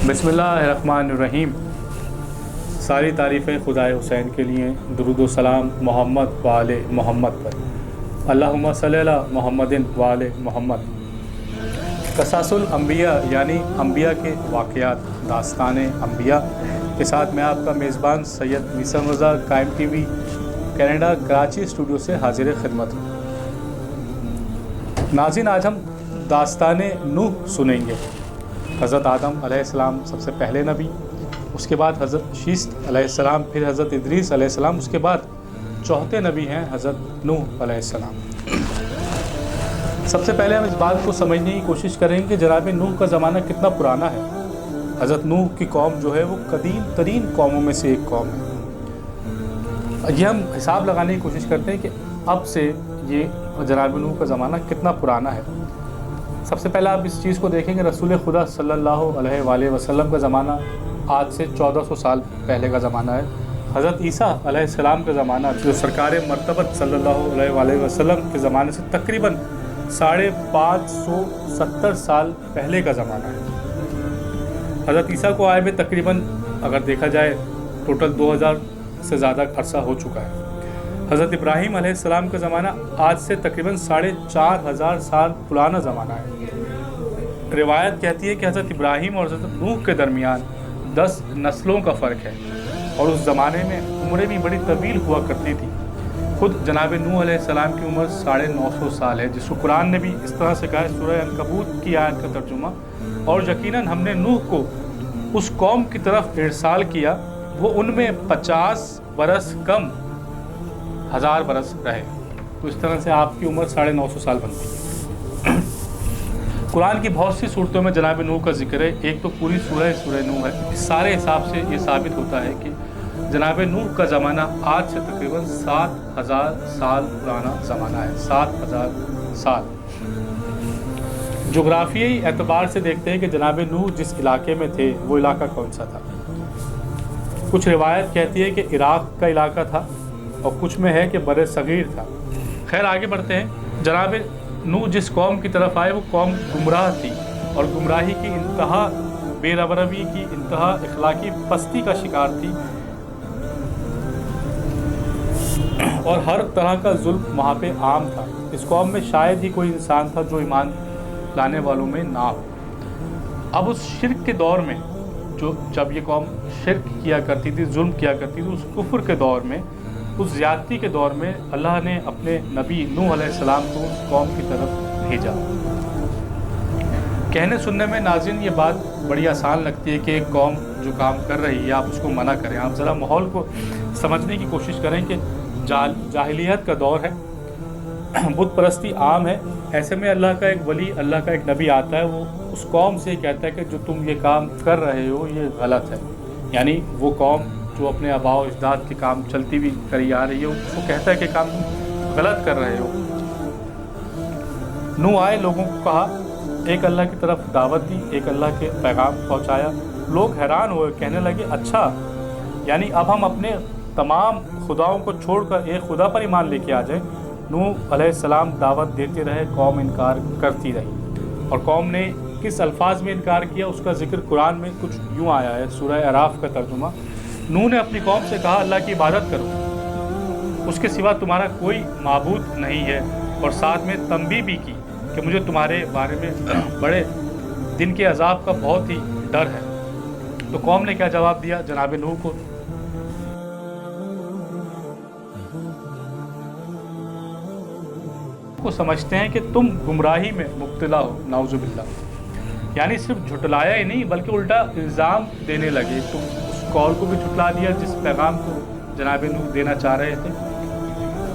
बिस्मिल्लाहिर्रहमानिर्रहीम। सारी तारीफ़ें खुदाए हुसैन के लिए, दुरूद व सलाम मोहम्मद व आले मोहम्मद पर। अल्लाहुम्मा सल्ली अला मोहम्मदिन व आले मोहम्मद। क़सासुल अंबिया यानी अंबिया के वाक़यात, दास्ताने अंबिया के साथ मैं आपका मेज़बान सैयद मीसम रज़ा कायम टीवी कनाडा कराची स्टूडियो से हाजिर खिदमत हूँ। नाज़रीन, आज हम दास्ताने नूह सुनेंगे। हज़रत आदम अलैहिस्सलाम सबसे पहले नबी, उसके बाद हज़रत शीस अलैहिस्सलाम, फिर हज़रत इदरीस अलैहिस्सलाम, उसके बाद चौथे नबी हैं हज़रत नूह अलैहिस्सलाम। सबसे पहले हम इस बात को समझने की कोशिश करेंगे कि जनाब नूह का ज़माना कितना पुराना है। हज़रत नूह की कौम जो है वो कदीम तरीन कौमों में से एक कौम है। ये हम हिसाब लगाने की कोशिश करते हैं कि अब से ये जनाब नूह का ज़माना कितना पुराना है। सबसे पहले आप इस चीज़ को देखेंगे, रसूल खुदा सल्लल्लाहु अलैहि वसल्लम का ज़माना आज से 1400 साल पहले का ज़माना है। हज़रत ईसा अलैहिस्सलाम का ज़माना जो सरकार मर्तबत सल्लल्लाहु अलैहि वसल्लम के ज़माने से तकरीबन 570 साल पहले का ज़माना है। हज़रत ईसा को आए में तकरीबन अगर देखा जाए टोटल 2000 से ज़्यादा अरसा हो चुका है। हज़रत इब्राहीम अलैहिस्सलाम का ज़माना आज से तकरीबन 4500 साल पुराना ज़माना है। रिवायत कहती है कि हज़रत इब्राहीम और हज़रत नूह के दरमियान 10 नस्लों का फ़र्क है और उस ज़माने में उम्रें भी बड़ी तवील हुआ करती थी। खुद जनाब नूह अलैहिस्सलाम की उम्र 950 साल है, जिसको कुरान ने भी इस तरह से कहा है, सूरह अनकबूत की आयत का तर्जुमा, और यकीनन हमने नूह को उस कौम की तरफ इरसाल किया, वो उनमें 50 बरस कम 1000 बरस रहे। तो इस तरह से आपकी उम्र 950 साल बनती है। कुरान की बहुत सी सूरतों में जनाब नूह का जिक्र है। एक तो पूरी सूरह नूह है। इस सारे हिसाब से ये साबित होता है कि जनाब नूह का ज़माना आज से तकरीबन 7000 साल पुराना ज़माना है। 7000 साल। जोग्राफियाई एतबार से देखते हैं कि जनाब नूह जिस इलाके में थे वो इलाका कौन सा था। कुछ रिवायत कहती है कि इराक़ का इलाका था और कुछ में है कि बरे सगीर था। खैर, आगे बढ़ते हैं। जनाब नूह जिस कौम की तरफ आए वो कौम गुमराह थी और गुमराही की इंतहा, बेरबरवी की इंतहा, इखलाकी पस्ती का शिकार थी और हर तरह का जुल्म वहाँ पे आम था। इस कौम में शायद ही कोई इंसान था जो ईमान लाने वालों में ना हो। अब उस शिर्क के दौर में जब ये कौम शिर्क किया करती थी, जुल्म किया करती थी, उस कुफ्र के दौर में, उस ज़्यादती के दौर में अल्लाह ने अपने नबी नूह अलैहिस्सलाम को उस कौम की तरफ भेजा। कहने सुनने में नाज़रीन ये बात बड़ी आसान लगती है कि एक कौम जो काम कर रही है आप उसको मना करें। आप ज़रा माहौल को समझने की कोशिश करें कि जाहिलियत का दौर है, बुत परस्ती आम है। ऐसे में अल्लाह का एक वली, अल्लाह का एक नबी आता है, वो उस कौम से कहता है कि जो तुम ये काम कर रहे हो ये गलत है। यानी वो कौम जो अपने आबाओ अजदाद के काम चलती भी करी आ रही है, उसको कहता है कि काम तुम गलत कर रहे हो। नूह आए, लोगों को कहा, एक अल्लाह की तरफ दावत दी, एक अल्लाह के पैगाम पहुंचाया। लोग हैरान हुए, कहने लगे, अच्छा यानी अब हम अपने तमाम खुदाओं को छोड़कर एक खुदा पर ईमान लेके आ जाएं। नूह अलैहिस्सलाम दावत देते रहे, कौम इनकार करती रही। और कौम ने किस अल्फाज में इनकार किया उसका जिक्र कुरान में कुछ यूँ आया है, सूरह अराफ का तर्जुमा। नूह ने अपनी कौम से कहा, अल्लाह की इबादत करो, उसके सिवा तुम्हारा कोई माबूद नहीं है, और साथ में तंबीह भी की कि मुझे तुम्हारे बारे में बड़े दिन के अजाब का बहुत ही डर है। तो कौम ने क्या जवाब दिया जनाब नूह को समझते हैं कि तुम गुमराही में मुब्तला हो, नाउज़ुबिल्लाह। यानी सिर्फ झुटलाया ही नहीं बल्कि उल्टा इल्ज़ाम देने लगे। तुम उस कौल को भी झुटला दिया जिस पैगाम को जनाब नूह देना चाह रहे थे,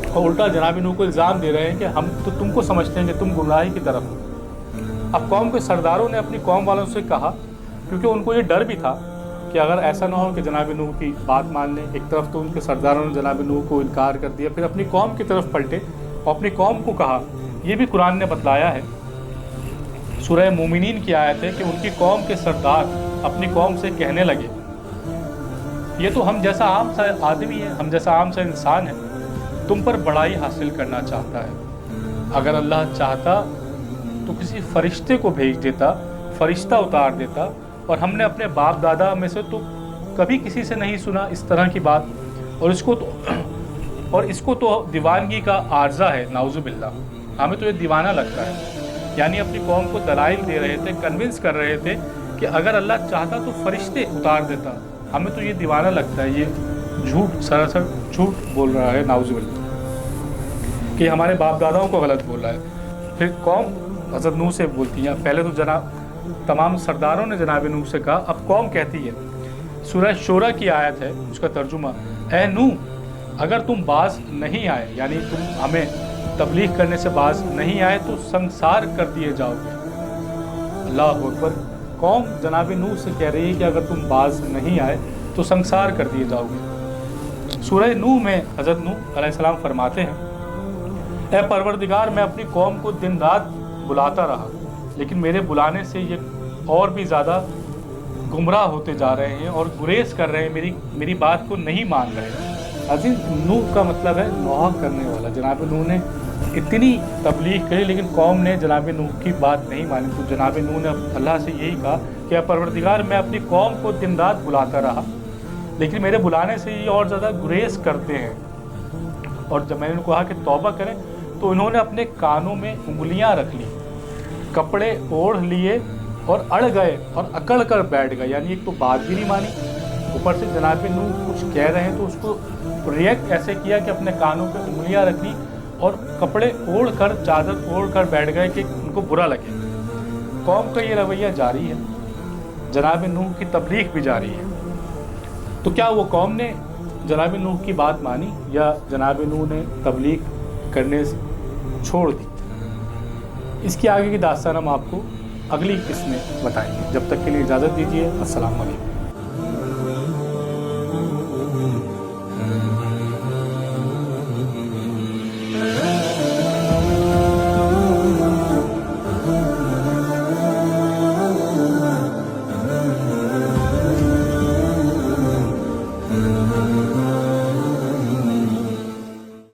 और उल्टा जनाब नूह को इल्ज़ाम दे रहे हैं कि हम तो तुमको समझते हैं कि तुम गुमराही की तरफ हो। अब कौम के सरदारों ने अपनी कौम वालों से कहा, क्योंकि उनको ये डर भी था कि अगर ऐसा ना हो कि जनाब नूह की बात मान लें। एक तरफ तो उनके सरदारों ने जनाब नूह को इनकार कर दिया, फिर अपनी कौम की तरफ पलटे और अपनी कौम को कहा। ये भी कुरान ने बतलाया है, सूरह मोमिनीन की आयत है कि उनकी कौम के सरदार अपनी कौम से कहने लगे, ये तो हम जैसा आम सा आदमी है, हम जैसा आम सा इंसान है, तुम पर बड़ाई हासिल करना चाहता है। अगर अल्लाह चाहता तो किसी फरिश्ते को भेज देता, फरिश्ता उतार देता اور ہم نے اپنے باپ دادا میں سے تو کبھی کسی سے نہیں سنا اس طرح کی بات، اور اس کو تو دیوانگی کا عارضہ ہے، نعوذ باللہ، ہمیں تو یہ دیوانہ لگتا ہے۔ یعنی اپنی قوم کو دلائل دے رہے تھے، کنونس کر رہے تھے کہ اگر اللہ چاہتا تو فرشتے اتار دیتا، ہمیں تو یہ دیوانہ لگتا ہے، یہ جھوٹ، سراسر جھوٹ بول رہا ہے، نعوذ باللہ، کہ ہمارے باپ داداؤں کو غلط بول رہا ہے۔ پھر قوم حضرت نوح سے بولتی ہیں، پہلے تو تمام سرداروں نے جناب نوح سے کہا، اب قوم کہتی ہے، سورہ شورا کی آیت ہے، اس کا ترجمہ، اے نوح اگر تم باز نہیں آئے، یعنی تم ہمیں تبلیغ کرنے سے باز نہیں آئے تو سنسار کر دیے جاؤ گے۔ اللہ اکبر، قوم جناب نوح سے کہہ رہی ہے کہ اگر تم باز نہیں آئے تو سنسار کر دیے جاؤ گے۔ سورہ نوح میں حضرت نوح علیہ السلام فرماتے ہیں، اے پروردگار میں اپنی قوم کو دن رات بلاتا رہا، لیکن میرے بلانے سے یہ اور بھی زیادہ گمراہ ہوتے جا رہے ہیں اور گریز کر رہے ہیں، میری بات کو نہیں مان رہے۔ عزیز، نوح کا مطلب ہے نوح کرنے والا۔ جناب نوح نے اتنی تبلیغ کری لیکن قوم نے جناب نوح کی بات نہیں مانی، تو جناب نوح نے اللہ سے یہی کہا کہ اے پروردگار میں اپنی قوم کو دن رات بلاتا رہا، لیکن میرے بلانے سے یہ اور زیادہ گریز کرتے ہیں۔ اور جب میں نے کہا کہ توبہ کریں تو انہوں نے اپنے کانوں میں انگلیاں رکھ لی، کپڑے اوڑھ لیے اور اڑ گئے اور اکڑ کر بیٹھ گئے، یعنی ایک تو بات بھی نہیں مانی، اوپر سے جناب نوح کچھ کہہ رہے ہیں تو اس کو ریئیکٹ ایسے کیا کہ اپنے کانوں پہ انگلیاں رکھ لی اور کپڑے اوڑھ کر، چادر اوڑھ کر بیٹھ گئے کہ ان کو برا لگے۔ قوم کا یہ رویہ جاری ہے، جناب نوح کی تبلیغ بھی جاری ہے۔ تو کیا وہ قوم نے جناب نوح کی بات مانی یا جناب نوح نے تبلیغ کرنے سے چھوڑ دی؟ اس کی آگے کی داستان ہم آپ کو اگلی قسط میں بتائیں گے۔ جب تک کے لیے اجازت دیجیے، السلام علیکم۔